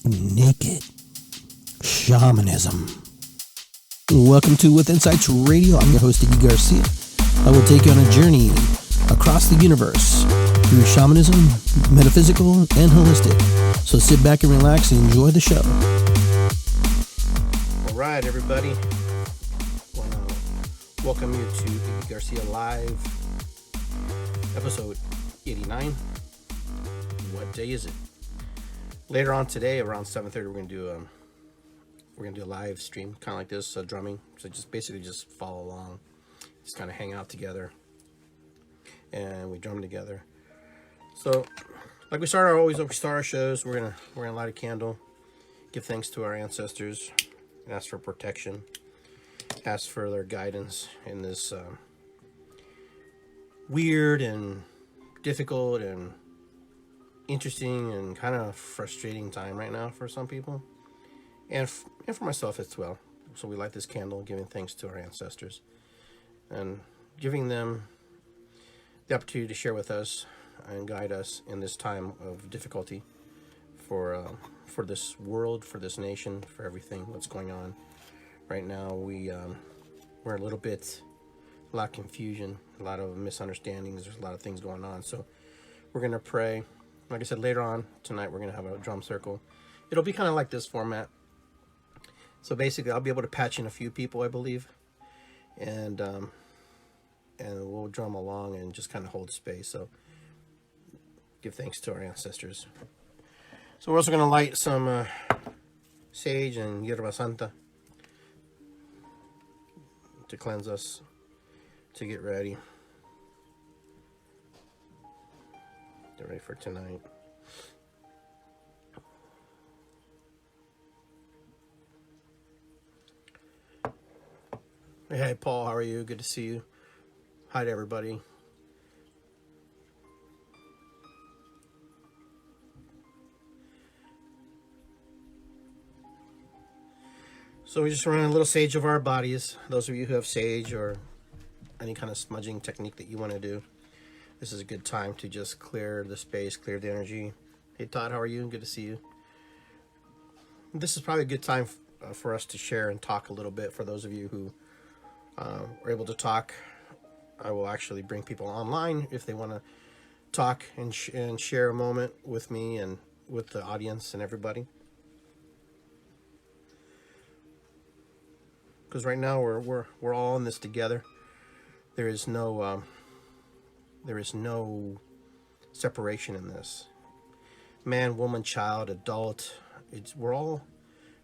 Naked Shamanism. Welcome to With Insights Radio. I'm your host, Iggy Garcia. I will take you on a journey across the universe through shamanism, metaphysical, and holistic. So sit back and relax and enjoy the show. All right, everybody. I want to welcome you to Iggy Garcia Live, episode 89. What day is it? Later on today, around 7:30, we're gonna do a live stream, kind of like this, drumming. So just follow along, just kind of hang out together, and we drum together. So, like we start our shows. We're gonna light a candle, give thanks to our ancestors, and ask for protection, ask for their guidance in this weird and difficult and interesting and kind of frustrating time right now for some people, and for myself as well. So we light this candle, giving thanks to our ancestors and giving them the opportunity to share with us and guide us in this time of difficulty for this world, for this nation, for everything that's going on right now. We're a little bit, a lot of confusion, a lot of misunderstandings. There's a lot of things going on. So we're gonna pray. Like I said, later on tonight, we're going to have a drum circle. It'll be kind of like this format. So basically, I'll be able to patch in a few people, I believe. And we'll drum along and just kind of hold space. So give thanks to our ancestors. So we're also going to light some sage and yerba santa to cleanse us, to get ready. Get ready for tonight. Hey, Paul, how are you? Good to see you. Hi to everybody. So we're just running a little sage over our bodies. Those of you who have sage or any kind of smudging technique that you want to do, this is a good time to just clear the space, clear the energy. Hey, Todd, how are you? Good to see you. This is probably a good time for us to share and talk a little bit. For those of you who are able to talk, I will actually bring people online if they want to talk and share a moment with me and with the audience and everybody. Because right now we're all in this together. There is no separation in this. Man, woman, child, adult. We're all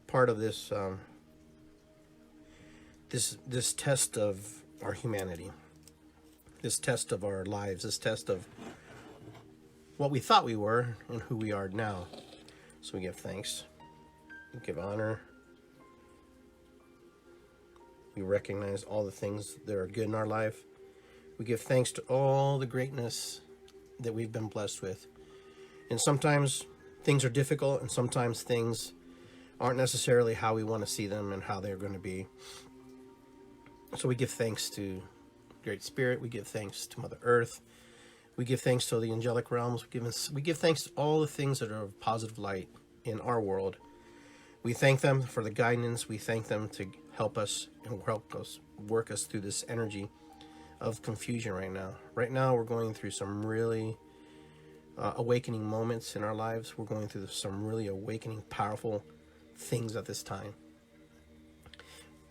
part of this this test of our humanity. This test of our lives. This test of what we thought we were and who we are now. So we give thanks. We give honor. We recognize all the things that are good in our life. We give thanks to all the greatness that we've been blessed with. And sometimes things are difficult, and sometimes things aren't necessarily how we want to see them and how they're going to be. So we give thanks to Great Spirit. We give thanks to Mother Earth. We give thanks to the angelic realms. We give thanks to all the things that are of positive light in our world. We thank them for the guidance. We thank them to help us and work us through this energy of confusion right now. Right now, we're going through some really awakening moments in our lives. We're going through some really awakening, powerful things at this time,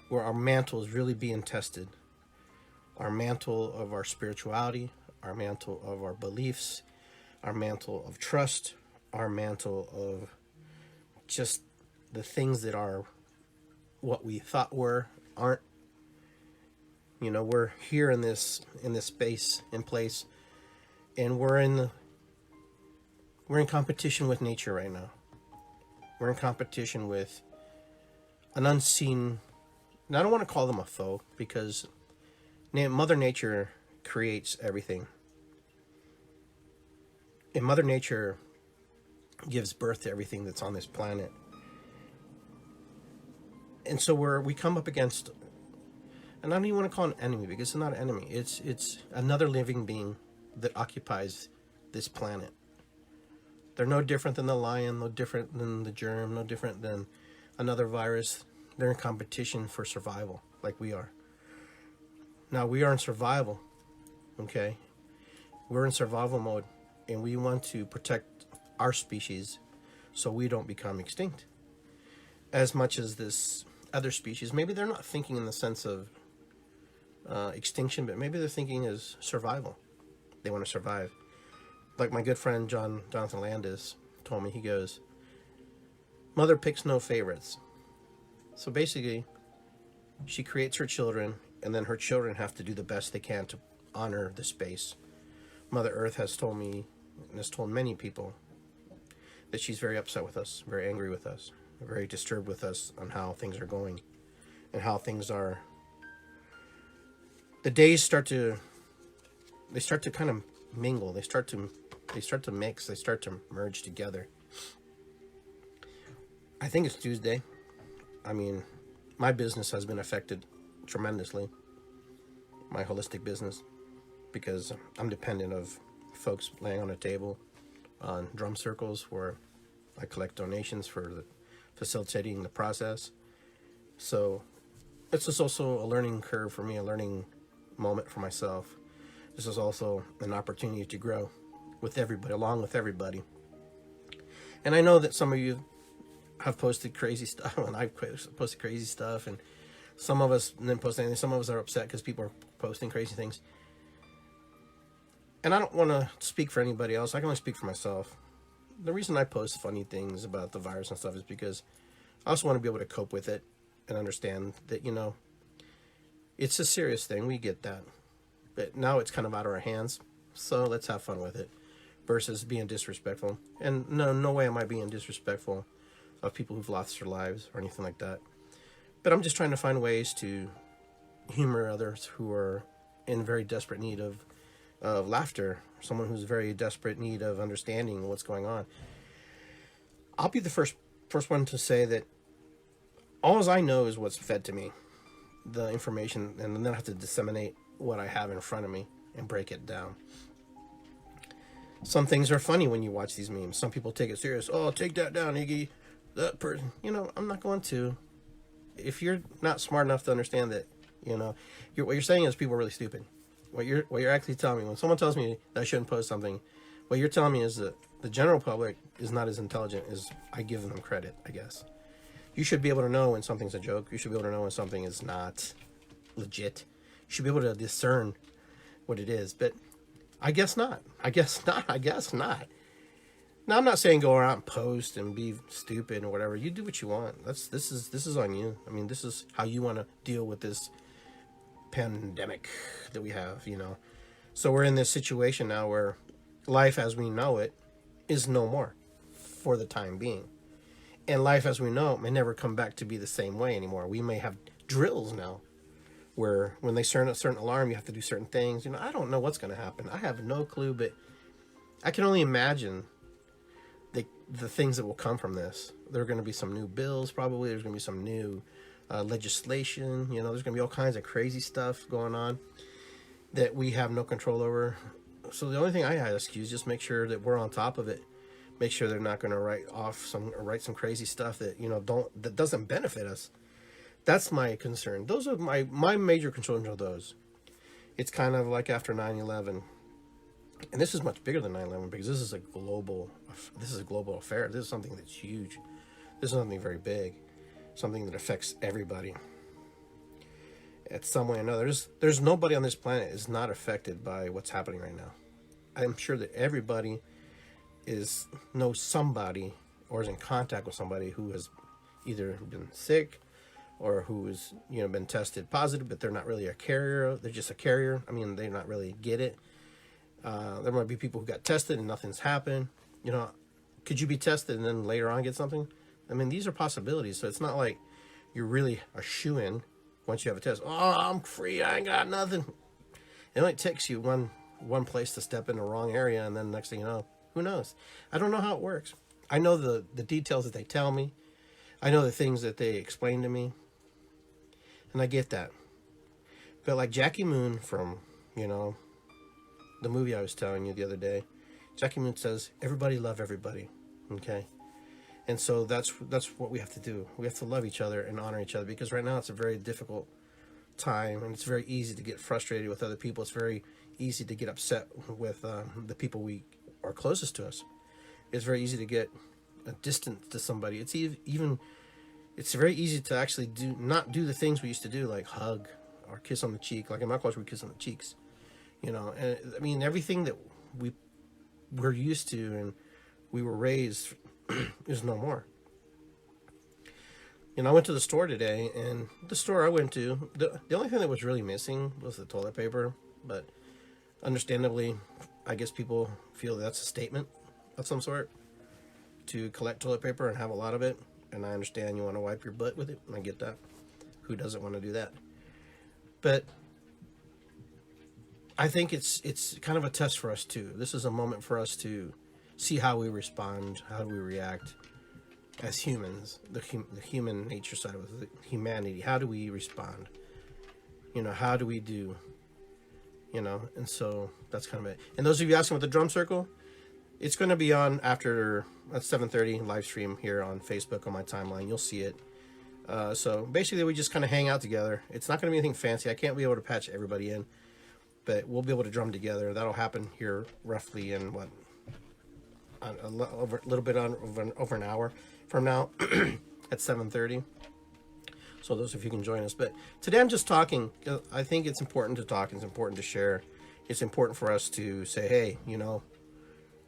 where our mantle is really being tested. Our mantle of our spirituality, our mantle of our beliefs, our mantle of trust, our mantle of just the things that are what we thought aren't. You know, we're here in this space, in place, and we're in competition with nature right now. We're in competition with an unseen, and I don't want to call them a foe, because Mother Nature creates everything. And Mother Nature gives birth to everything that's on this planet. And so we come up against, and I don't even want to call it an enemy, because it's not an enemy. It's another living being that occupies this planet. They're no different than the lion, no different than the germ, no different than another virus. They're in competition for survival, like we are. Now, we are in survival, okay? We're in survival mode, and we want to protect our species so we don't become extinct. As much as this other species, maybe they're not thinking in the sense of extinction, but maybe they're thinking as survival. They want to survive. Like my good friend Jonathan Landis told me, he goes, "Mother picks no favorites." So basically, she creates her children, and then her children have to do the best they can to honor the space. Mother Earth has told me, and has told many people, that she's very upset with us, very angry with us, very disturbed with us on how things are going, and how things are. The days start to kind of mingle. They start to mix. They start to merge together. I think it's Tuesday. I mean, my business has been affected tremendously. My holistic business, because I'm dependent of folks laying on a table on drum circles where I collect donations for facilitating the process. So it's just also a learning curve for me, a learning moment for myself. This is also an opportunity to grow with everybody, along with everybody. And I know that some of you have posted crazy stuff, and I've posted crazy stuff, and some of us didn't post anything. Some of us are upset because people are posting crazy things. And I don't want to speak for anybody else. I can only speak for myself. The reason I post funny things about the virus and stuff is because I also want to be able to cope with it and understand that, you know, it's a serious thing. We get that. But now it's kind of out of our hands. So let's have fun with it versus being disrespectful. And no way am I being disrespectful of people who've lost their lives or anything like that. But I'm just trying to find ways to humor others who are in very desperate need of laughter, someone who's very desperate need of understanding what's going on. I'll be the first one to say that all I know is what's fed to me, the information, and then I have to disseminate what I have in front of me and break it down. Some things are funny when you watch these memes. Some people take it serious. Oh, take that down, Iggy. That person, you know, I'm not going to. If you're not smart enough to understand that, you know, what you're saying is people are really stupid. What you're actually telling me, when someone tells me that I shouldn't post something, what you're telling me is that the general public is not as intelligent as I give them credit, I guess. You should be able to know when something's a joke. You should be able to know when something is not legit. You should be able to discern what it is. But I guess not. I guess not. Now, I'm not saying go around and post and be stupid or whatever. You do what you want. This is on you. I mean, this is how you want to deal with this pandemic that we have, you know. So we're in this situation now where life as we know it is no more for the time being. And life as we know it may never come back to be the same way anymore. We may have drills now where when they sound a certain alarm, you have to do certain things. You know, I don't know what's going to happen. I have no clue, but I can only imagine the things that will come from this. There are going to be some new bills, probably. There's going to be some new legislation. You know, there's going to be all kinds of crazy stuff going on that we have no control over. So the only thing I ask you is just make sure that we're on top of it. Make sure they're not going to write some crazy stuff that, you know, that doesn't benefit us. That's my concern. Those are my major concerns are those. It's kind of like after 9/11. And this is much bigger than 9/11 because this is a global affair. This is something that's huge. This is something very big, something that affects everybody. At some way or another, there's nobody on this planet is not affected by what's happening right now. I'm sure that everybody knows somebody or is in contact with somebody who has either been sick or who has, you know, been tested positive, but they're not really a carrier. They're just a carrier. I mean, they not really get it. There might be people who got tested and nothing's happened. You know, could you be tested and then later on get something? I mean, these are possibilities. So it's not like you're really a shoo-in once you have a test. Oh, I'm free. I ain't got nothing. It only takes you one place to step in the wrong area, and then next thing you know, who knows? I don't know how it works. I know the details that they tell me. I know the things that they explain to me. And I get that. But like Jackie Moon from, you know, the movie I was telling you the other day, Jackie Moon says, everybody love everybody. Okay. And so that's what we have to do. We have to love each other and honor each other, because right now it's a very difficult time, and it's very easy to get frustrated with other people. It's very easy to get upset with the people we are closest to us. It's very easy to get distant to somebody. It's very easy to actually not do the things we used to do, like hug or kiss on the cheek. Like in my culture, we kiss on the cheeks. And I mean, everything that we're used to and we were raised is no more. I went to the store today, and the store I went to, the only thing that was really missing was the toilet paper. But understandably, I guess people feel that's a statement of some sort to collect toilet paper and have a lot of it. And I understand you want to wipe your butt with it, and I get that. Who doesn't want to do that? But I think it's kind of a test for us too. This is a moment for us to see how we respond, how we react as humans, the human nature side of the humanity. How do we respond? How do we do? And so that's kind of it. And those of you asking about the drum circle, it's going to be on after 7:30 live stream here on Facebook on my timeline. You'll see it. So basically, we just kind of hang out together. It's not going to be anything fancy. I can't be able to patch everybody in, but we'll be able to drum together. That'll happen here roughly in a little bit over an hour from now at 7:30. So those of you can join us. But today I'm just talking. I think it's important to talk. It's important to share. It's important for us to say, hey,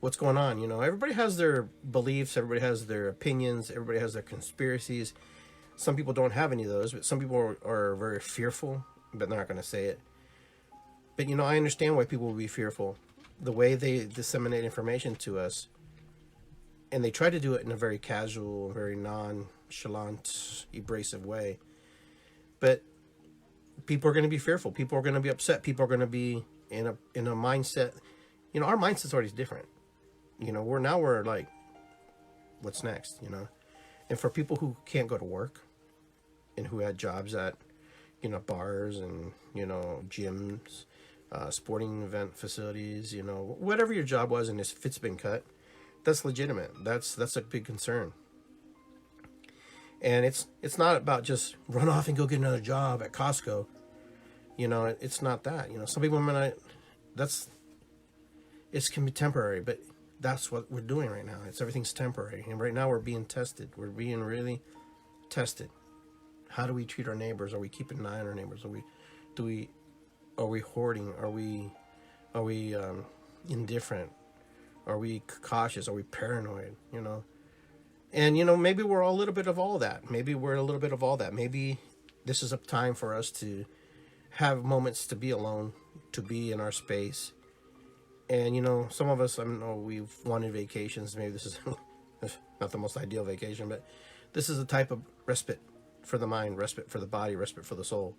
what's going on? Everybody has their beliefs. Everybody has their opinions. Everybody has their conspiracies. Some people don't have any of those, but some people are very fearful, but they're not going to say it. But, I understand why people will be fearful. The way they disseminate information to us, and they try to do it in a very casual, very nonchalant, abrasive way. But people are going to be fearful. People are going to be upset. People are going to be in a mindset. Our mindset's already different. We're like, what's next? And for people who can't go to work and who had jobs at, bars and, gyms, sporting event facilities, whatever your job was, and if it's been cut, that's legitimate. That's a big concern. And it's not about just run off and go get another job at Costco. It's not that. Some people might not, it can be temporary, but that's what we're doing right now. Everything's temporary. And right now we're being tested. We're being really tested. How do we treat our neighbors? Are we keeping an eye on our neighbors? Are we hoarding? Are we indifferent? Are we cautious? Are we paranoid? And maybe we're all a little bit of all that. Maybe we're a little bit of all that. Maybe this is a time for us to have moments to be alone, to be in our space. And some of us, I know we've wanted vacations. Maybe this is not the most ideal vacation, but this is a type of respite for the mind, respite for the body, respite for the soul.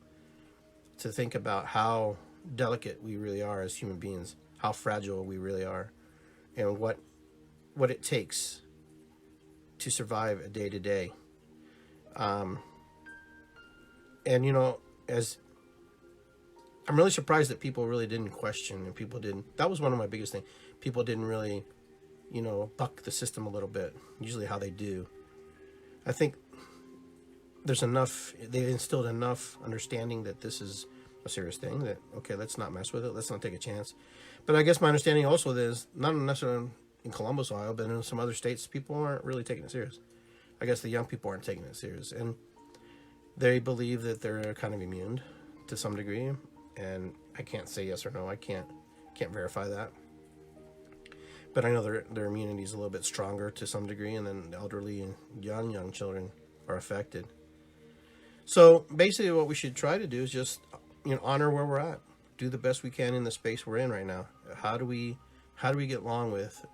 To think about how delicate we really are as human beings, how fragile we really are, and what it takes to survive a day to day. And as I'm really surprised that people really didn't question, and that was one of my biggest things. People didn't really, buck the system a little bit, usually how they do. I think they instilled enough understanding that this is a serious thing, that, okay, let's not mess with it. Let's not take a chance. But I guess my understanding also is, not necessarily in Columbus, Ohio, but in some other states, people aren't really taking it serious. I guess the young people aren't taking it serious. And they believe that they're kind of immune to some degree. And I can't say yes or no. I can't verify that. But I know their immunity is a little bit stronger to some degree, and then the elderly and young children are affected. So basically what we should try to do is just, honor where we're at. Do the best we can in the space we're in right now. How do we get along with,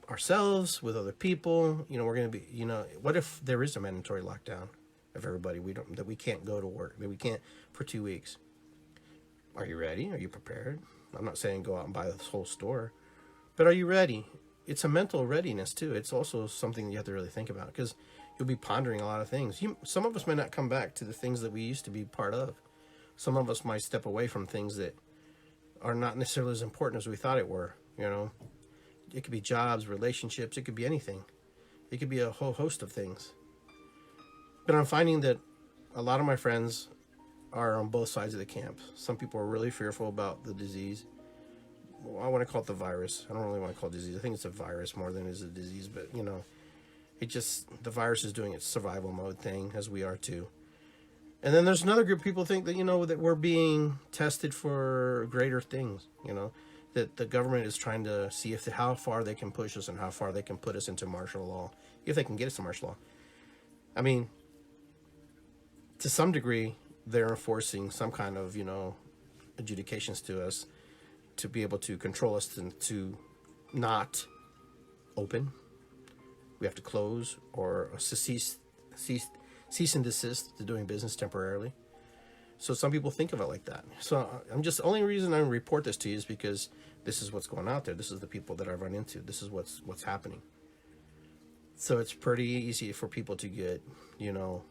ourselves, with other people? We're going to be, what if there is a mandatory lockdown of everybody? That we can't go to work, that we can't for 2 weeks. Are you ready? Are you prepared? I'm not saying go out and buy this whole store, but are you ready? It's a mental readiness too. It's also something you have to really think about, because you'll be pondering a lot of things. Some of us may not come back to the things that we used to be part of. Some of us might step away from things that are not necessarily as important as we thought it were. It could be jobs, relationships. It could be anything. It could be a whole host of things. But I'm finding that a lot of my friends are on both sides of the camp. Some people are really fearful about the disease. Well, I want to call it the virus. I don't really want to call it disease. I think it's a virus more than it is a disease. But, you know, the virus is doing its survival mode thing, as we are too. And then there's another group of people think that, you know, that we're being tested for greater things, you know, that the government is trying to see how far they can push us and how far they can put us into martial law, if they can get us to martial law. I mean, to some degree, they're enforcing some kind of, you know, adjudications to us to be able to control us to not open. We have to close or cease and desist to doing business temporarily. So some people think of it like that. So the only reason I report this to you is because this is what's going out there. This is the people that I've run into. This is what's happening. So it's pretty easy for people to get, you know,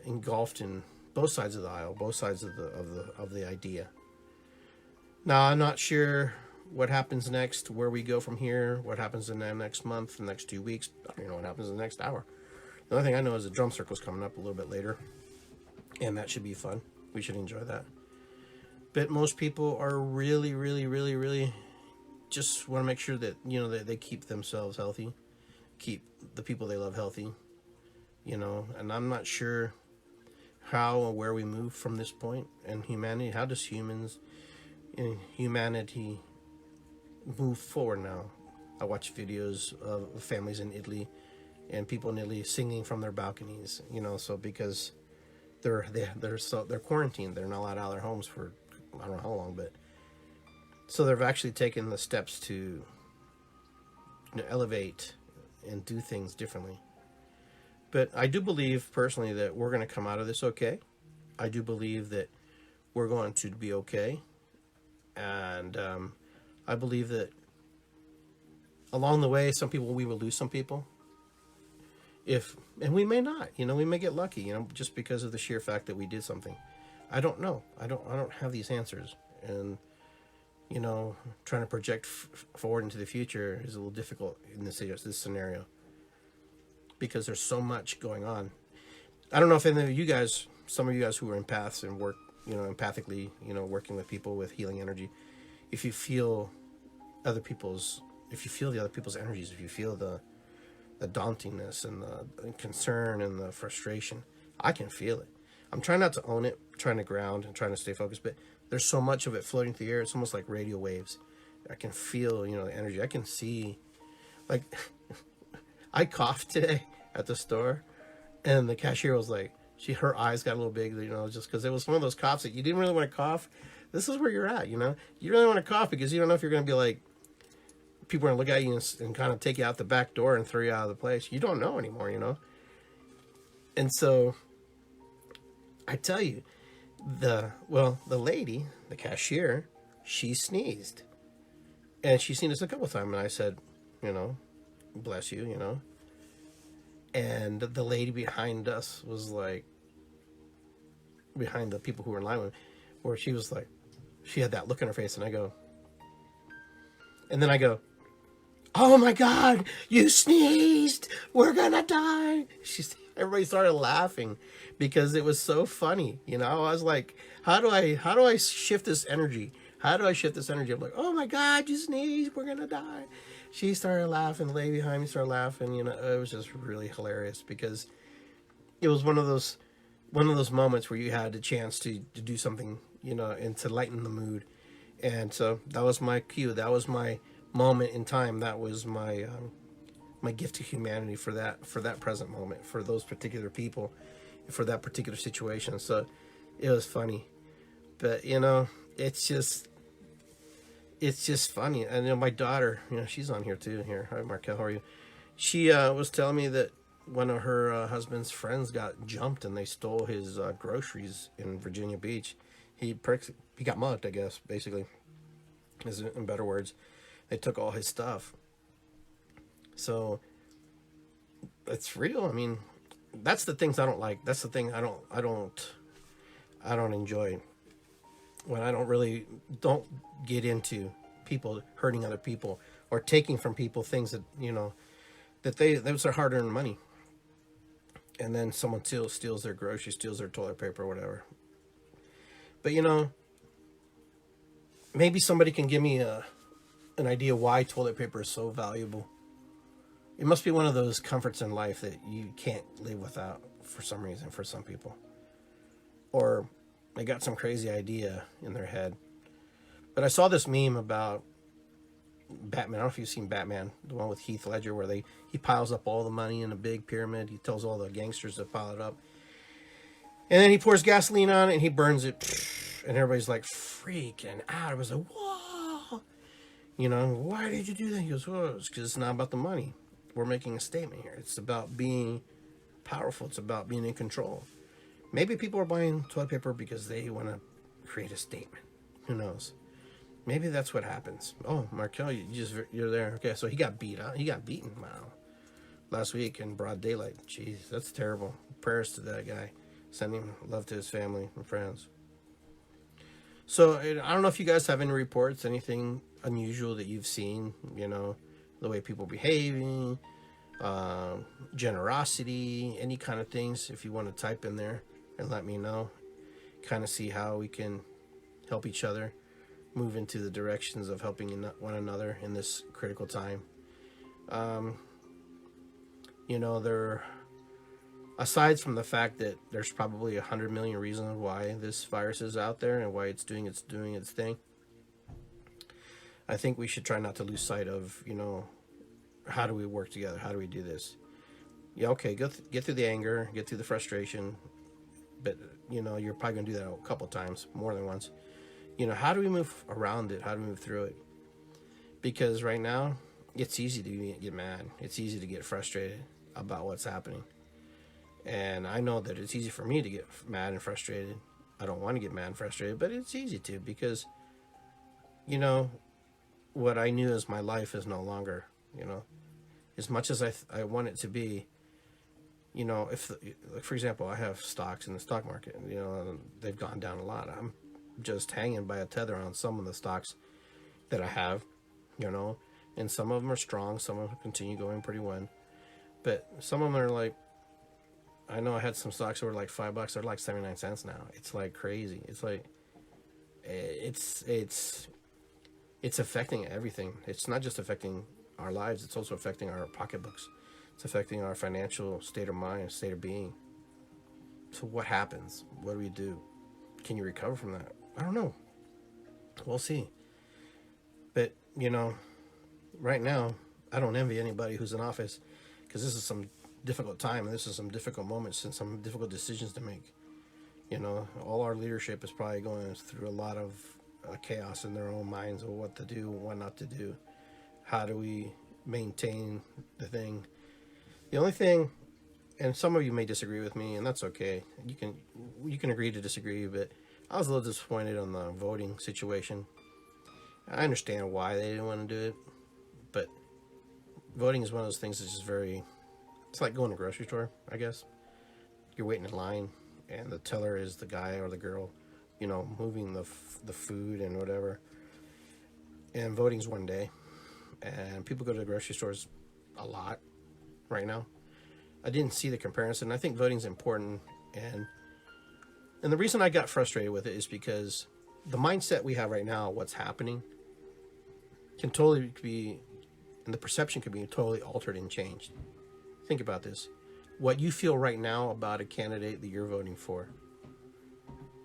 engulfed in both sides of the aisle, both sides of the idea. Now, I'm not sure what happens next, where we go from here, what happens in the next month, the next 2 weeks. I don't even know what happens in the next hour. The only thing I know is the drum circle's coming up a little bit later, and that should be fun. We should enjoy that. But most people are really, really, really, really just want to make sure that, you know, they keep themselves healthy, keep the people they love healthy, you know, and I'm not sure how or where we move from this point in humanity. How does humanity move forward now? I watch videos of families in Italy and people in Italy singing from their balconies, you know, so because they're quarantined, they're not allowed out of their homes for I don't know how long, but so they've actually taken the steps to, you know, elevate and do things differently. But I do believe personally that we're going to come out of this okay. I do believe that we're going to be okay, and I believe that along the way, we will lose some people. And we may not, you know, we may get lucky, you know, just because of the sheer fact that we did something. I don't know. I don't have these answers. And, you know, trying to project forward into the future is a little difficult in this scenario because there's so much going on. I don't know if any of you guys, some of you guys who are empaths and work, you know, empathically, you know, working with people with healing energy, if you feel the other people's energies, if you feel the dauntingness and the concern and the frustration, I can feel it. I'm trying not to own it, trying to ground and trying to stay focused, but there's so much of it floating through the air. It's almost like radio waves. I can feel, you know, the energy. I can see, like, I coughed today at the store, and the cashier was like, her eyes got a little big, you know, just because it was one of those coughs that you didn't really want to cough. This is where you're at, you know. You really want to cough because you don't know if you're going to be like, people are going to look at you and kind of take you out the back door and throw you out of the place. You don't know anymore, you know. And so I tell you, the lady, the cashier, she sneezed. And she sneezed a couple of times, and I said, you know, bless you, you know. And the lady behind us was like, behind the people who were in line with me, where she was like, she had that look on her face, and I go, oh my God, you sneezed, we're gonna die. Everybody started laughing because it was so funny. You know, I was like, how do I shift this energy? How do I shift this energy? I'm like, oh my God, you sneezed, we're gonna die. She started laughing, the lady behind me started laughing, you know, it was just really hilarious because it was one of those moments where you had the chance to do something, you know, and to lighten the mood. And so that was my cue. That was my moment in time. That was my my gift to humanity for that present moment, for those particular people, for that particular situation. So it was funny, but you know, it's just funny. And you know, my daughter, you know, she's on here too. Here, hi Markel, how are you? She was telling me that one of her husband's friends got jumped and they stole his groceries in Virginia Beach. He got mugged, I guess, basically, in better words. They took all his stuff. So it's real. I mean, that's the things I don't like. That's the thing I don't enjoy. When I don't get into people hurting other people or taking from people things that, that was their hard-earned money. And then someone steals their groceries, steals their toilet paper, or whatever. But maybe somebody can give me an idea why toilet paper is so valuable. It must be one of those comforts in life that you can't live without for some reason for some people. Or they got some crazy idea in their head. But I saw this meme about Batman. I don't know if you've seen Batman, the one with Heath Ledger, where he piles up all the money in a big pyramid. He tells all the gangsters to pile it up. And then he pours gasoline on it and he burns it. And everybody's like freaking out. It was like, whoa. Why did you do that? He goes, well, it's because it's not about the money. We're making a statement here. It's about being powerful. It's about being in control. Maybe people are buying toilet paper because they want to create a statement. Who knows? Maybe that's what happens. Oh, Markel, you're there. Okay, so he got beat up. He got beaten. Wow. Last week in broad daylight. Jeez, that's terrible. Prayers to that guy. Sending love to his family and friends. So I don't know if you guys have any reports, anything unusual that you've seen, the way people behaving, generosity, any kind of things. If you want to type in there and let me know, kind of see how we can help each other move into the directions of helping one another in this critical time. Aside from the fact that there's probably 100 million reasons why this virus is out there and why it's doing its thing, I think we should try not to lose sight of, how do we work together? How do we do this? Yeah, okay, get through the anger, get through the frustration, but, you're probably going to do that a couple times, more than once. How do we move around it? How do we move through it? Because right now, it's easy to get mad. It's easy to get frustrated about what's happening. And I know that it's easy for me to get mad and frustrated. I don't want to get mad and frustrated, but it's easy to because, what I knew as my life is no longer, as much as I want it to be, if, for example, I have stocks in the stock market, they've gone down a lot. I'm just hanging by a tether on some of the stocks that I have, and some of them are strong, some of them continue going pretty well, but some of them are like, I know I had some stocks that were like $5. They're like 79 cents now. It's like crazy. It's like, it's affecting everything. It's not just affecting our lives. It's also affecting our pocketbooks. It's affecting our financial state of mind, state of being. So what happens? What do we do? Can you recover from that? I don't know. We'll see. But, right now, I don't envy anybody who's in office because this is some difficult time and this is some difficult moments and some difficult decisions to make. All our leadership is probably going through a lot of chaos in their own minds of what to do, what not to do. How do we maintain the thing? The only thing, and some of you may disagree with me, and that's okay. You can agree to disagree, but I was a little disappointed on the voting situation. I understand why they didn't want to do it, but voting is one of those things that's just it's like going to a grocery store, I guess. You're waiting in line, and the teller is the guy or the girl, moving the food and whatever. And voting's one day, and people go to the grocery stores a lot right now. I didn't see the comparison. I think voting's important, and the reason I got frustrated with it is because the mindset we have right now, what's happening, can totally be, and the perception can be totally altered and changed. Think about this. What you feel right now about a candidate that you're voting for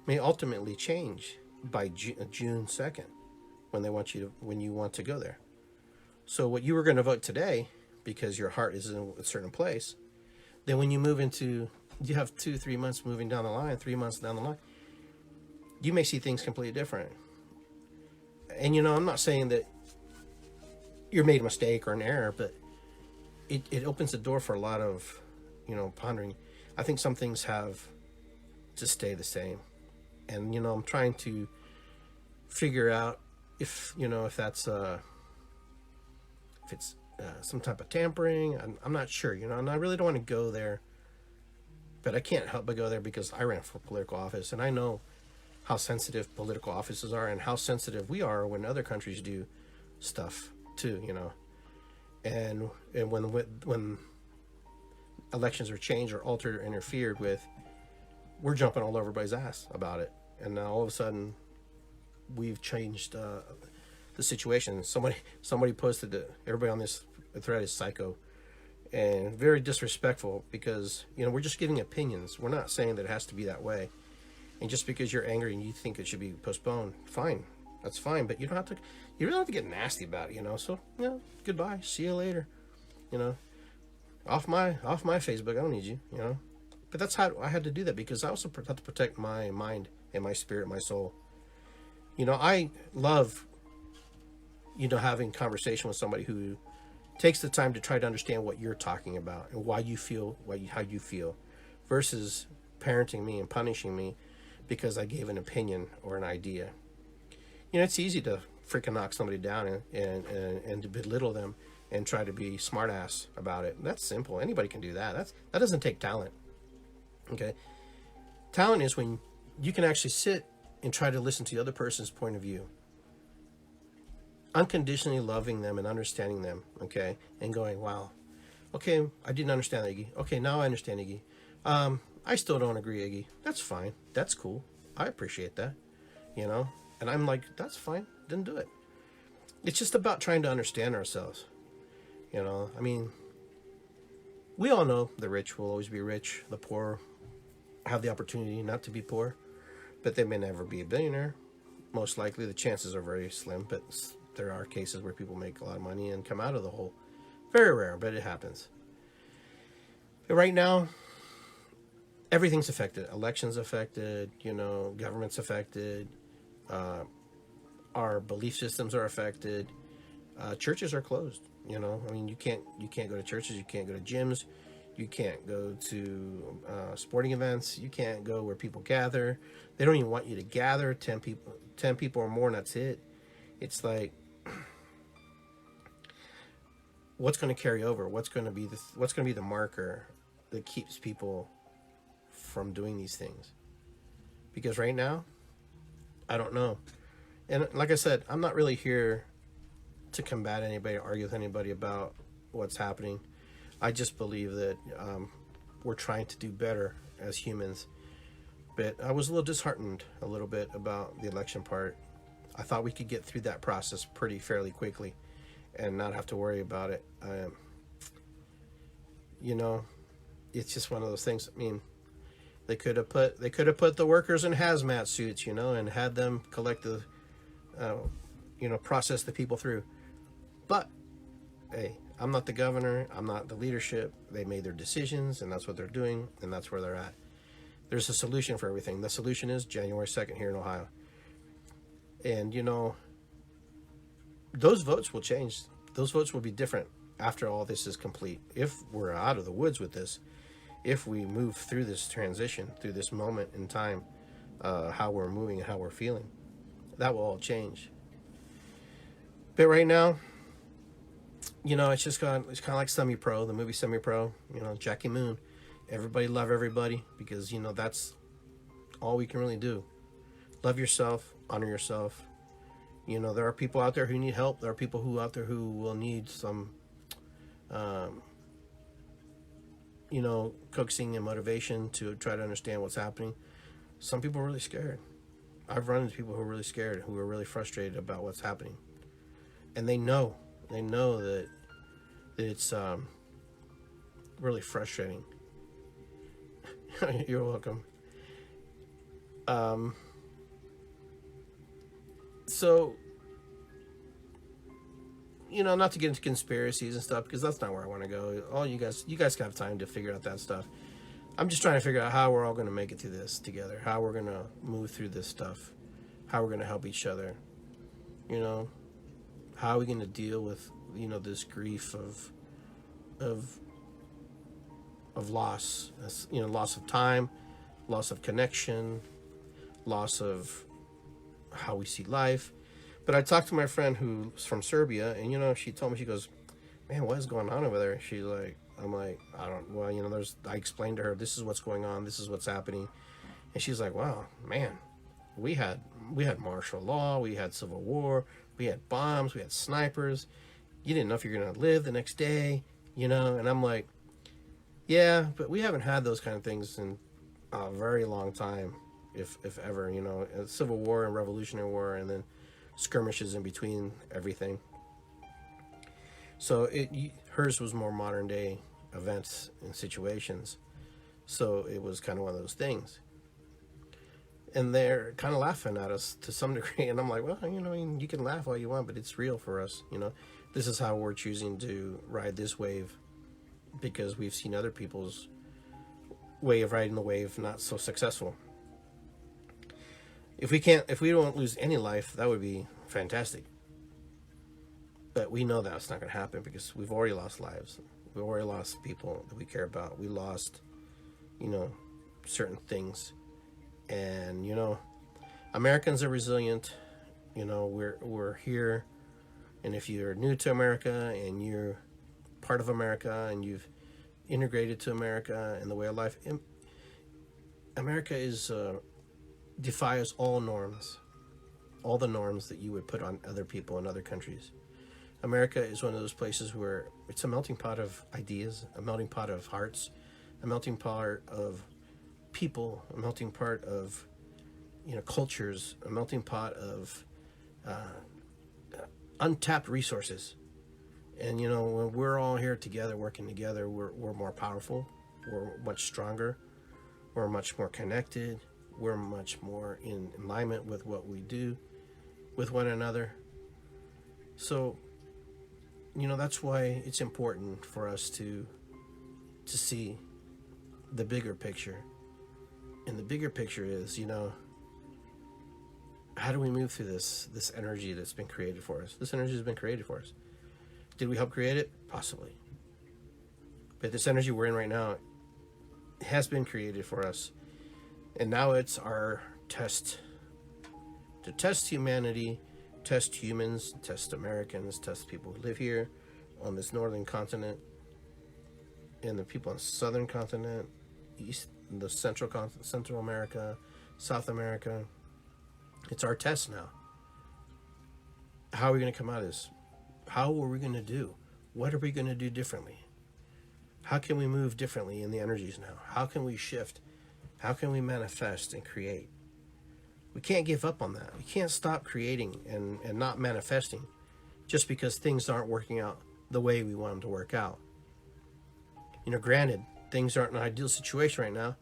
may ultimately change by June 2nd when you want to go there. So what you were going to vote today because your heart is in a certain place, then when you you have 2-3 months moving down the line, 3 months down the line, you may see things completely different. And I'm not saying that you made a mistake or an error, but it opens the door for a lot of, pondering. I think some things have to stay the same. And, I'm trying to figure out if that's, if it's some type of tampering. I'm not sure, and I really don't want to go there, but I can't help but go there because I ran for political office and I know how sensitive political offices are and how sensitive we are when other countries do stuff too, you know. And when elections are changed or altered or interfered with, we're jumping all over everybody's ass about it. And now all of a sudden, we've changed the situation. Somebody posted that everybody on this thread is psycho and very disrespectful, because, you know, we're just giving opinions. We're not saying that it has to be that way. And just because you're angry and you think it should be postponed, fine, that's fine. But you don't have to get nasty about it, you know. So, you know, goodbye, see you later, you know. Off my Facebook, I don't need you, you know. But that's how I had to do that, because I also have to protect my mind and my spirit, my soul. You know, I love, you know, having conversation with somebody who takes the time to try to understand what you're talking about and why you feel how you feel, versus parenting me and punishing me because I gave an opinion or an idea. You know, it's easy to freaking knock somebody down and to belittle them and try to be smart ass about it. That's simple. Anybody can do that. That doesn't take talent. Okay. Talent is when you can actually sit and try to listen to the other person's point of view, unconditionally loving them and understanding them, okay, and going, wow, okay, I didn't understand that, Iggy. Okay, now I understand, Iggy. I still don't agree, Iggy. That's fine. That's cool. I appreciate that, you know. And I'm like, that's fine. Didn't do it. It's just about trying to understand ourselves, you know. I mean, we all know the rich will always be rich. The poor have the opportunity not to be poor, but they may never be a billionaire. Most likely, the chances are very slim, but there are cases where people make a lot of money and come out of the hole. Very rare, but it happens. But right now, everything's affected. Elections affected, you know, government's affected, our belief systems are affected, churches are closed, you know. I mean, you can't go to churches, you can't go to gyms, you can't go to sporting events, you can't go where people gather. They don't even want you to gather 10 people or more, and that's it. It's like, what's going to carry over? What's going to be the marker that keeps people from doing these things? Because right now, I don't know. And like I said, I'm not really here to combat anybody, argue with anybody about what's happening. I just believe that we're trying to do better as humans. But I was a little disheartened a little bit about the election part. I thought we could get through that process fairly quickly and not have to worry about it. You know, it's just one of those things. I mean, they could have put the workers in hazmat suits, you know, and had them collect the, you know, process the people through. But hey, I'm not the governor. I'm not the leadership. They made their decisions, and that's what they're doing, and that's where they're at. There's a solution for everything. The solution is January 2nd here in Ohio. And, you know, those votes will change. Those votes will be different after all this is complete. If we're out of the woods with this, if we move through this transition, through this moment in time, how we're moving and how we're feeling, that will all change. But right now, you know, it's kind of like Semi-Pro, the movie Semi-Pro, you know, Jackie Moon. Everybody love everybody, because, you know, that's all we can really do. Love yourself, honor yourself. You know, there are people out there who need help. There are people out there who will need some, you know, coaxing and motivation to try to understand what's happening. Some people are really scared. I've run into people who are really scared, who are really frustrated about what's happening. And they know that it's really frustrating. You're welcome. So, you know, not to get into conspiracies and stuff, because that's not where I want to go. All you guys can have time to figure out that stuff. I'm just trying to figure out how we're all going to make it through this together, how we're going to move through this stuff, how we're going to help each other. You know, how are we going to deal with, you know, this grief of loss, you know, loss of time, loss of connection, loss of how we see life. But I talked to my friend who's from Serbia, and, you know, she told me, she goes, man, what is going on over there? She's like, I'm like, well, you know, I explained to her, this is what's going on, this is what's happening. And she's like, wow, man, we had martial law, we had civil war, we had bombs, we had snipers, You didn't know if you're going to live the next day, you know? And I'm like, yeah, but we haven't had those kind of things in a very long time, if ever, you know, a Civil War and Revolutionary War, and then skirmishes in between everything. So hers was more modern day events and situations. So it was kind of one of those things. And they're kind of laughing at us to some degree. And I'm like, well, you know, you can laugh all you want, but it's real for us. You know, this is how we're choosing to ride this wave, because we've seen other people's way of riding the wave not so successful. If we don't lose any life, that would be fantastic. But we know that's not going to happen, because we've already lost lives. We've already lost people that we care about. We lost, you know, certain things. And, you know, Americans are resilient. You know, we're here. And if you're new to America and you're part of America and you've integrated to America and the way of life, America is defies all norms, all the norms that you would put on other people in other countries. America is one of those places where it's a melting pot of ideas, a melting pot of hearts, a melting pot of people, a melting pot of, you know, cultures, a melting pot of untapped resources. And, you know, when we're all here together, working together, we're more powerful, we're much stronger, we're much more connected, we're much more in alignment with what we do with one another. So, you know, that's why it's important for us to see the bigger picture. And the bigger picture is, you know, how do we move through this energy that's been created for us? This energy has been created for us. Did we help create it? Possibly. But this energy we're in right now has been created for us. And now it's our test. To test humanity, test humans, test Americans, test people who live here on this northern continent, and the people on the southern continent, the Central America, South America. It's our test now. How are we going to come out of this? How are we going to do? What are we going to do differently? How can we move differently in the energies now? How can we shift? How can we manifest and create? We can't give up on that. We can't stop creating and not manifesting just because things aren't working out the way we want them to work out. You know, granted, things aren't an ideal situation right now,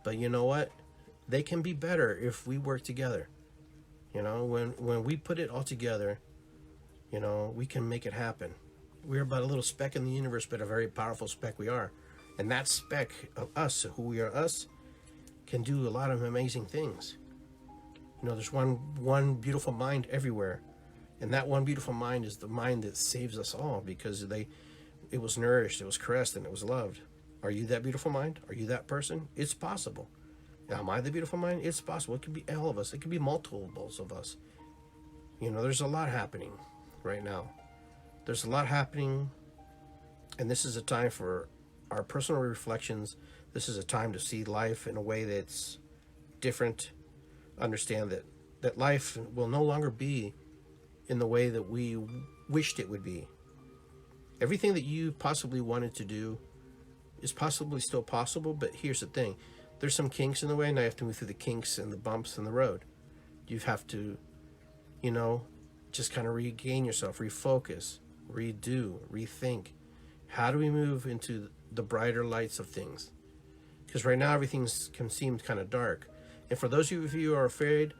but you know what? They can be better if we work together. You know, when we put it all together, you know, we can make it happen. We're about a little speck in the universe, but a very powerful speck we are. And that speck of us, who we are, us, can do a lot of amazing things. You know, there's one beautiful mind everywhere. And that one beautiful mind is the mind that saves us all, because it was nourished, it was caressed, and it was loved. Are you that beautiful mind? Are you that person? It's possible. Am I the beautiful mind? It's possible. It could be all of us. It could be multiples of us. You know, there's a lot happening right now. There's a lot happening, and this is a time for our personal reflections. This is a time to see life in a way that's different. Understand that life will no longer be in the way that we wished it would be. Everything that you possibly wanted to do is possibly still possible, but here's the thing. There's some kinks in the way, and I have to move through the kinks and the bumps in the road. You have to, you know, just kind of regain yourself, refocus, redo, rethink. How do we move into the brighter lights of things? Because right now everything can seem kind of dark. And for those of you who are afraid,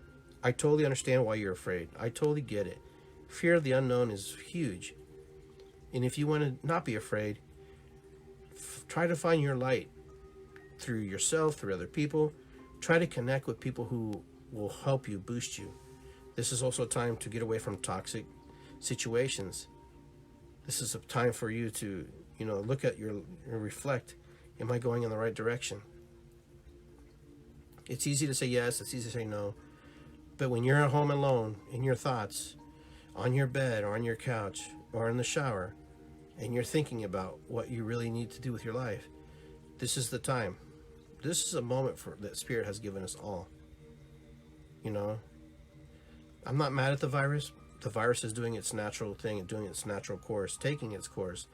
I totally understand why you're afraid. I totally get it. Fear of the unknown is huge. And if you want to not be afraid, try to find your light through yourself, through other people. Try to connect with people who will help you, boost you. This is also a time to get away from toxic situations. This is a time for you to, you know, look at your reflect. Am I going in the right direction? It's easy to say yes, it's easy to say no. But when you're at home alone, in your thoughts, on your bed or on your couch or in the shower, and you're thinking about what you really need to do with your life, this is the time. This is a moment that Spirit has given us all. You know, I'm not mad at the virus. The virus is doing its natural thing and doing its natural course, taking its course,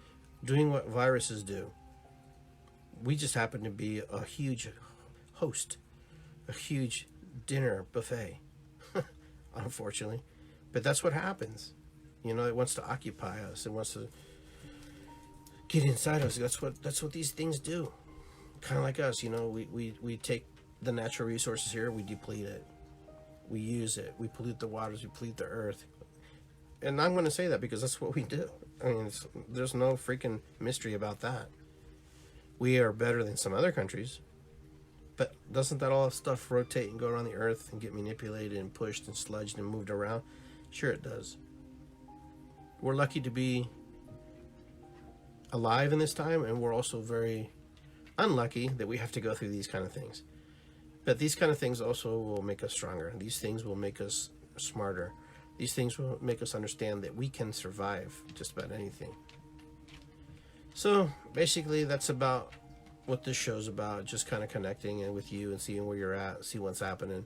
doing what viruses do. We just happen to be a huge host, a huge dinner buffet, unfortunately. But that's what happens. You know, it wants to occupy us. It wants to get inside us. That's what these things do. Kind of like us, you know, we take the natural resources here, we deplete it. We use it. We pollute the waters. We pollute the earth. And I'm going to say that because that's what we do. I mean, there's no freaking mystery about that. We are better than some other countries. But doesn't that all stuff rotate and go around the earth and get manipulated and pushed and sludged and moved around? Sure it does. We're lucky to be alive in this time, and we're also very unlucky that we have to go through these kind of things. But these kind of things also will make us stronger. These things will make us smarter. These things will make us understand that we can survive just about anything. So basically that's about what this show's about, just kind of connecting with you and seeing where you're at, see what's happening.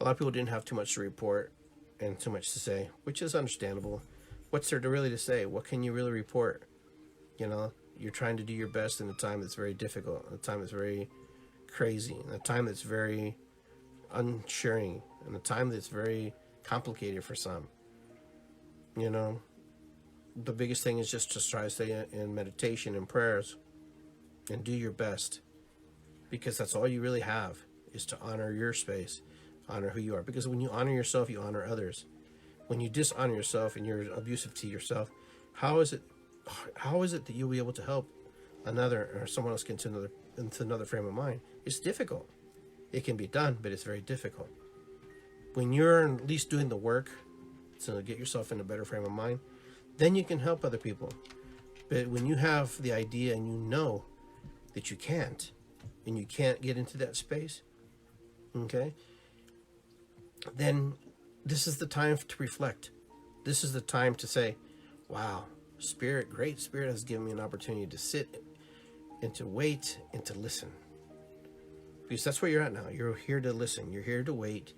A lot of people didn't have too much to report and too much to say, which is understandable. What's there to say? What can you really report? You know, you're trying to do your best in a time that's very difficult, in a time that's very crazy, in a time that's very unsharing, in a time that's very complicated for some. You know, the biggest thing is just to try to stay in meditation and prayers and do your best, because that's all you really have, is to honor your space, honor who you are. Because when you honor yourself, you honor others. When you dishonor yourself and you're abusive to yourself, how is it that you'll be able to help another or someone else get into another frame of mind? It's difficult. It can be done, but it's very difficult. When you're at least doing the work to get yourself in a better frame of mind, then you can help other people. But when you have the idea and you know that you can't, and you can't get into that space, okay, then this is the time to reflect. This is the time to say, wow, Spirit, great Spirit has given me an opportunity to sit and to wait and to listen. Because that's where you're at now. You're here to listen. You're here to wait.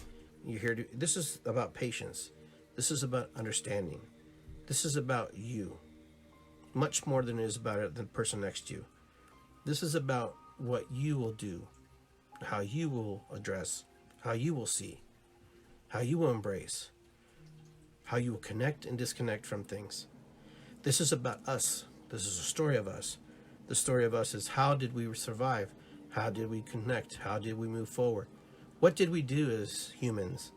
This is about patience. This is about understanding. This is about you. Much more than it is about the person next to you. This is about what you will do, how you will address, how you will see, how you will embrace, how you will connect and disconnect from things. This is about us. This is a story of us. The story of us is, how did we survive? How did we connect? How did we move forward? What did we do as humans?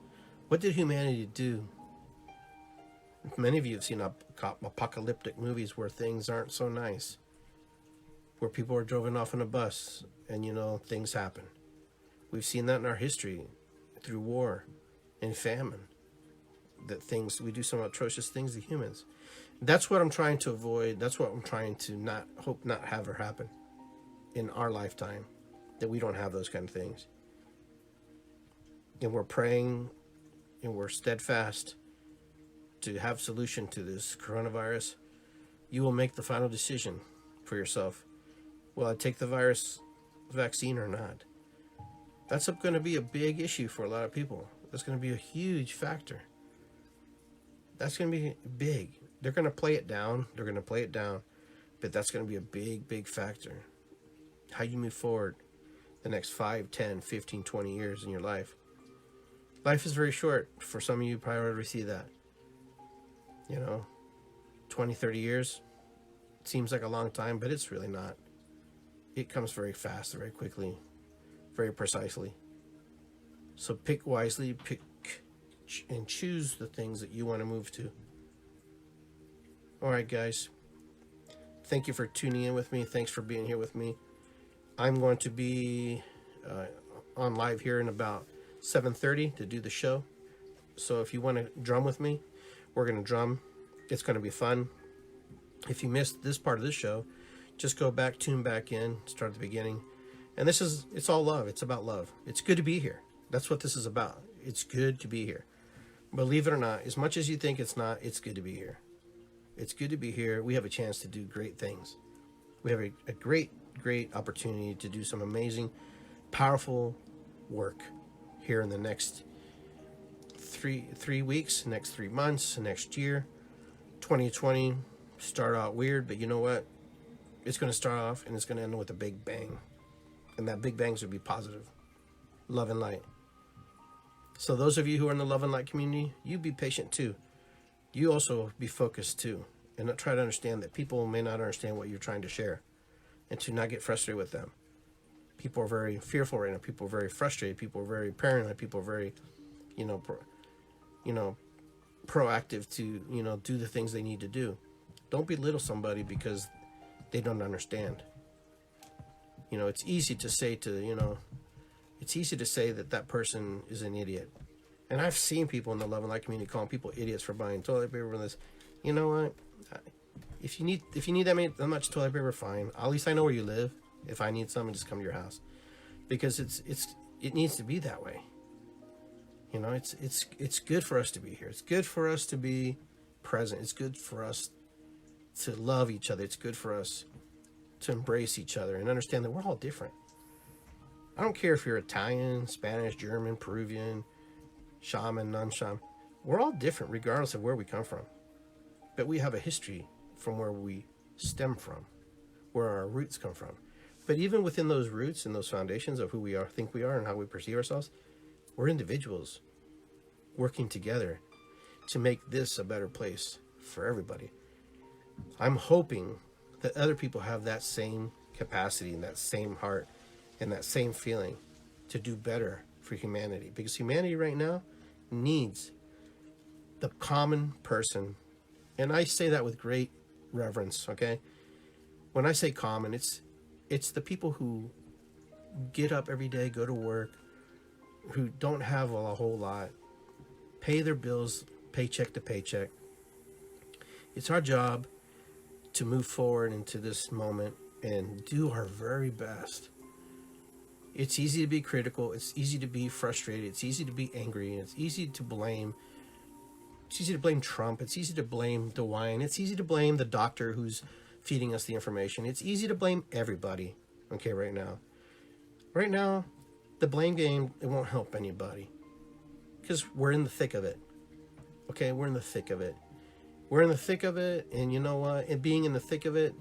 What did humanity do? Many of you have seen apocalyptic movies where things aren't so nice, where people are driven off in a bus and, you know, things happen. We've seen that in our history through war and famine, that we do some atrocious things to humans. That's what I'm trying to avoid. That's what I'm trying to not have her happen in our lifetime, that we don't have those kind of things. And we're praying and we're steadfast to have solution to this coronavirus. You will make the final decision for yourself. Will I take the virus vaccine or not? That's going to be a big issue for a lot of people. That's going to be a huge factor. That's going to be big. They're going to play it down. But that's going to be a big, big factor. How you move forward the next 5, 10, 15, 20 years in your life. Life is very short. For some of you, probably already see that. You know, 20, 30 years seems like a long time, but it's really not. It comes very fast, very quickly, very precisely. So pick wisely, pick and choose the things that you want to move to. All right, guys. Thank you for tuning in with me. Thanks for being here with me. I'm going to be on live here in about 7:30 to do the show. So if you want to drum with me, we're going to drum. It's going to be fun. If you missed this part of the show, just go back, tune back in, start at the beginning. And it's all love. It's about love. It's good to be here. That's what this is about. It's good to be here. Believe it or not, as much as you think it's not, it's good to be here. It's good to be here. We have a chance to do great things. We have a great, great opportunity to do some amazing, powerful work here in the next three weeks, next 3 months, next year, 2020 start out weird, but you know what? It's going to start off and it's going to end with a big bang. And that big bang's going to be positive. Love and light. So those of you who are in the love and light community, you be patient too. You also be focused too. And try to understand that people may not understand what you're trying to share. And to not get frustrated with them. People are very fearful right now. People are very frustrated. People are very paranoid. People are very, proactive to, do the things they need to do. Don't belittle somebody because they don't understand. It's easy to say that person is an idiot. And I've seen people in the love and light community calling people idiots for buying toilet paper and this. You know what? If you need that much toilet paper, fine. At least I know where you live. If I need some, I just come to your house. Because it needs to be that way. It's good for us to be here. It's good for us to be present. It's good for us to love each other. It's good for us to embrace each other and understand that we're all different. I don't care if you're Italian, Spanish, German, Peruvian, shaman, non-shaman. We're all different regardless of where we come from. But we have a history from where we stem from, where our roots come from. But even within those roots and those foundations of who we think we are and how we perceive ourselves, we're individuals working together to make this a better place for everybody. I'm hoping that other people have that same capacity and that same heart and that same feeling to do better for humanity. Because humanity right now needs the common person. And I say that with great reverence, okay? When I say common, it's the people who get up every day, go to work, who don't have a whole lot, pay their bills paycheck to paycheck. It's our job to move forward into this moment and do our very best. It's easy to be critical. It's easy to be frustrated. It's easy to be angry. And it's easy to blame. It's easy to blame Trump. It's easy to blame DeWine. It's easy to blame the doctor who's feeding us the information. It's easy to blame everybody. Okay, right now. Right now, the blame game, it won't help anybody. Because we're in the thick of it. Okay, we're in the thick of it. We're in the thick of it, and you know what? And being in the thick of it,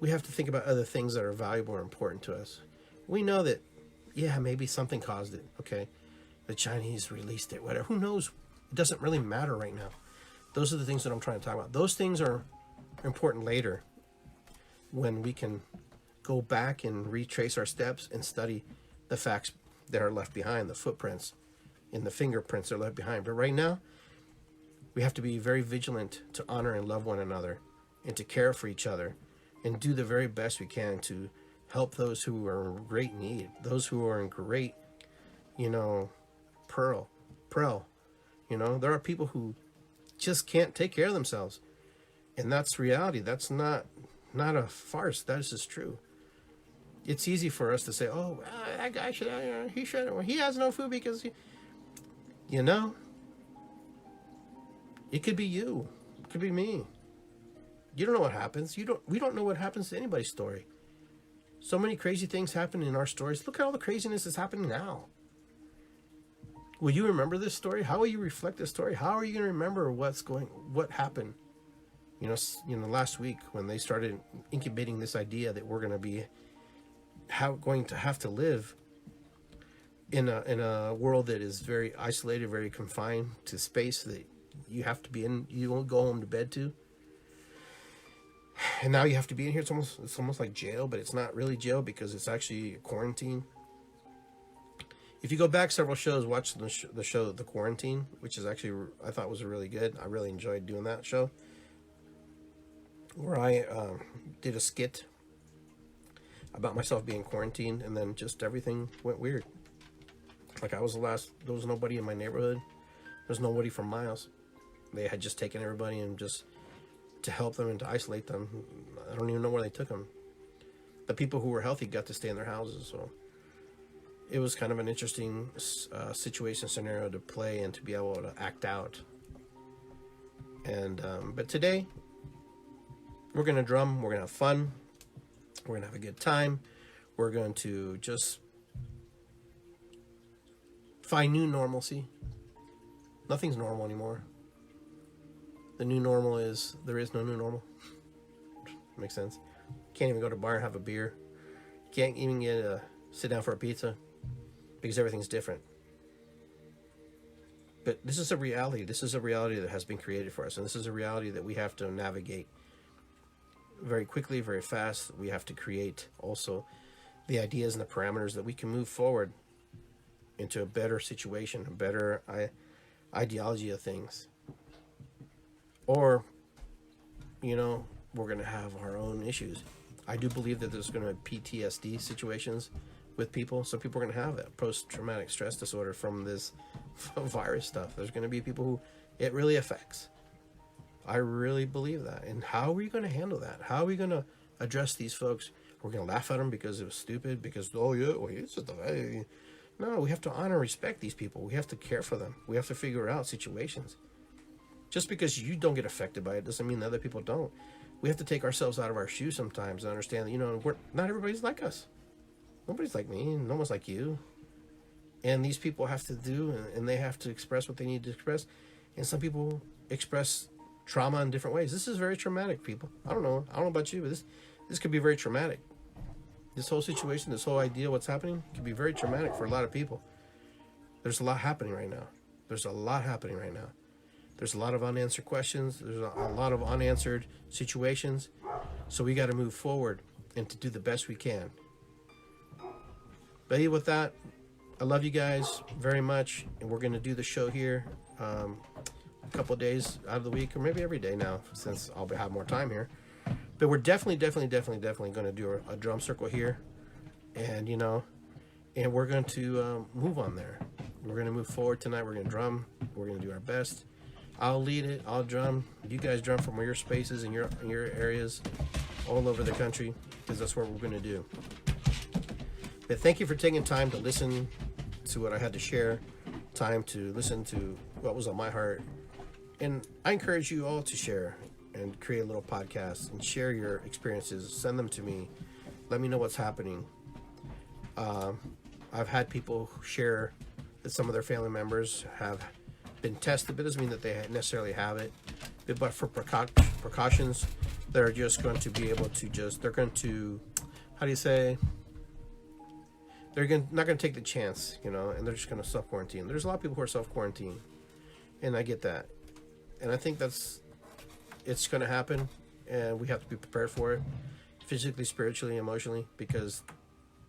we have to think about other things that are valuable or important to us. We know that, yeah, maybe something caused it, okay? The Chinese released it, whatever. Who knows? It doesn't really matter right now. Those are the things that I'm trying to talk about. Those things are important later when we can go back and retrace our steps and study the facts that are left behind, the footprints and the fingerprints that are left behind. But right now, we have to be very vigilant to honor and love one another and to care for each other and do the very best we can to help those who are in great need, those who are in great, peril. There are people who just can't take care of themselves. And that's reality. That's not a farce. That is just true. It's easy for us to say, oh, that guy he has no food because it could be you. It could be me. You don't know what happens. We don't know what happens to anybody's story. So many crazy things happen in our stories. Look at all the craziness that's happening now. Will you remember this story? How will you reflect this story? How are you going to remember what happened? Last week when they started incubating this idea that we're going to be going to have to live in a world that is very isolated, very confined to space that you have to be in. You won't go home to bed to. And now you have to be in here. It's almost like jail, but it's not really jail because it's actually a quarantine. If you go back several shows, watch the show The Quarantine, which is actually, I thought was really good. I really enjoyed doing that show, where I did a skit about myself being quarantined, and then just everything went weird. Like there was nobody in my neighborhood. There was nobody for miles. They had just taken everybody and just to help them and to isolate them. I don't even know where they took them. The people who were healthy got to stay in their houses, so it was kind of an interesting scenario to play and to be able to act out. And but today we're gonna drum. We're gonna have fun. We're gonna have a good time. We're going to just find new normalcy. Nothing's normal anymore. The new normal is there is no new normal. Makes sense. Can't even go to a bar and have a beer. Can't even sit down for a pizza because everything's different. But this is a reality. This is a reality that has been created for us, and this is a reality that we have to navigate very quickly, very fast. We have to create also the ideas and the parameters that we can move forward into a better situation, a better ideology of things. Or, we're going to have our own issues. I do believe that there's going to be PTSD situations with people. So people are going to have that post-traumatic stress disorder from this virus stuff. There's going to be people who it really affects. I really believe that. And how are we going to handle that? How are we going to address these folks? We're going to laugh at them because it was stupid, because, oh yeah, well, it's just the... No, we have to honor and respect these people. We have to care for them. We have to figure out situations. Just because you don't get affected by it doesn't mean that other people don't. We have to take ourselves out of our shoes sometimes and understand that, not everybody's like us. Nobody's like me. No one's like you. And these people have to do, and they have to express what they need to express. And some people express trauma in different ways. This is very traumatic, people. I don't know about you, but this could be very traumatic. This whole situation, this whole idea, what's happening, could be very traumatic for a lot of people. There's a lot happening right now. There's a lot of unanswered questions. There's a lot of unanswered situations. So we got to move forward and to do the best we can. But with that, I love you guys very much. And we're going to do the show here a couple of days out of the week, or maybe every day now, since I'll have more time here. But we're definitely going to do a drum circle here. And, and we're going to move on there. We're going to move forward tonight. We're going to drum. We're going to do our best. I'll lead it. I'll drum. You guys drum from your spaces and your areas all over the country, because that's what we're going to do. But thank you for taking time to listen to what I had to share, time to listen to what was on my heart. And I encourage you all to share and create a little podcast and share your experiences. Send them to me. Let me know what's happening. I've had people share that some of their family members have been tested, but it doesn't mean that they necessarily have it. But for precautions, they're just going to be able to they're going to, not going to take the chance, and they're just going to self-quarantine. There's a lot of people who are self-quarantine, and I get that. And I think it's going to happen, and we have to be prepared for it, physically, spiritually, emotionally, because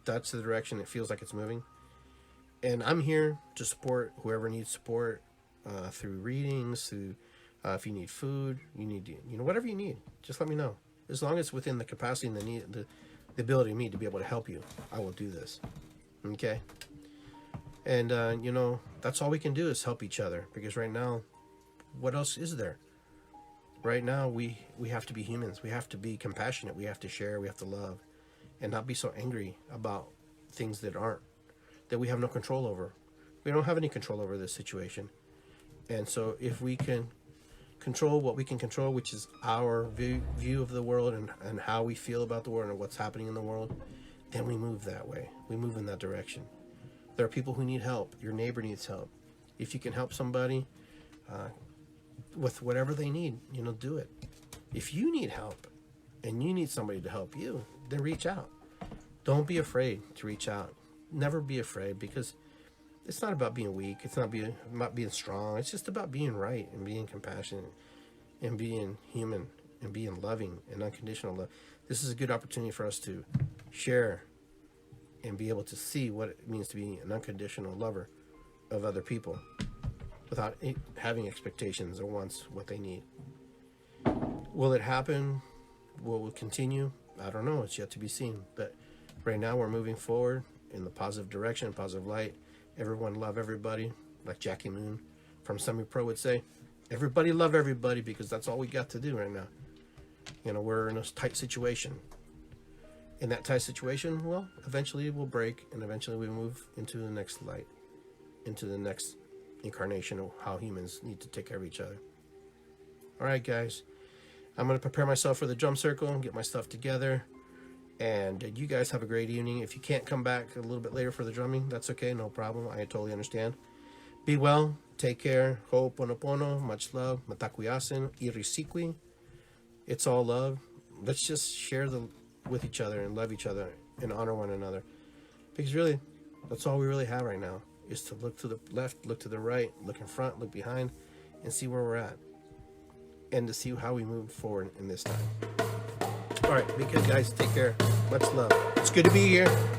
that's the direction it feels like it's moving. And I'm here to support whoever needs support through readings, through if you need food, you need whatever you need, just let me know. As long as it's within the capacity and the ability of me to be able to help you, I will do this. Okay? And that's all we can do is help each other, because right now, what else is there? Right now, we have to be humans. We have to be compassionate. We have to share. We have to love, and not be so angry about things that we have no control over. We don't have any control over this situation. And so if we can control what we can control, which is our view of the world and how we feel about the world and what's happening in the world, then we move that way. We move in that direction. There are people who need help. Your neighbor needs help. If you can help somebody with whatever they need, do it. If you need help and you need somebody to help you, then reach out. Don't be afraid to reach out. Never be afraid, because it's not about being weak. It's not being strong. It's just about being right and being compassionate and being human and being loving and unconditional love. This is a good opportunity for us to share and be able to see what it means to be an unconditional lover of other people without having expectations or wants what they need. Will it happen? Will it continue? I don't know. It's yet to be seen. But right now we're moving forward in the positive direction, positive light. Everyone love everybody, like Jackie Moon from Semi-Pro would say. Everybody love everybody, because that's all we got to do right now. We're in a tight situation. In that tight situation, well, eventually we'll break, and eventually we move into the next light, into the next incarnation of how humans need to take care of each other. All right, guys. I'm going to prepare myself for the drum circle and get my stuff together. And you guys have a great evening. If you can't come back a little bit later for the drumming, that's okay. No problem. I totally understand. Be well. Take care. Ho'oponopono. Much love. Matakuyasin. Irisikwi. It's all love. Let's just share with each other and love each other and honor one another. Because really, that's all we really have right now, is to look to the left, look to the right, look in front, look behind, and see where we're at. And to see how we move forward in this time. All right, be good, guys. Take care. Much love. It's good to be here.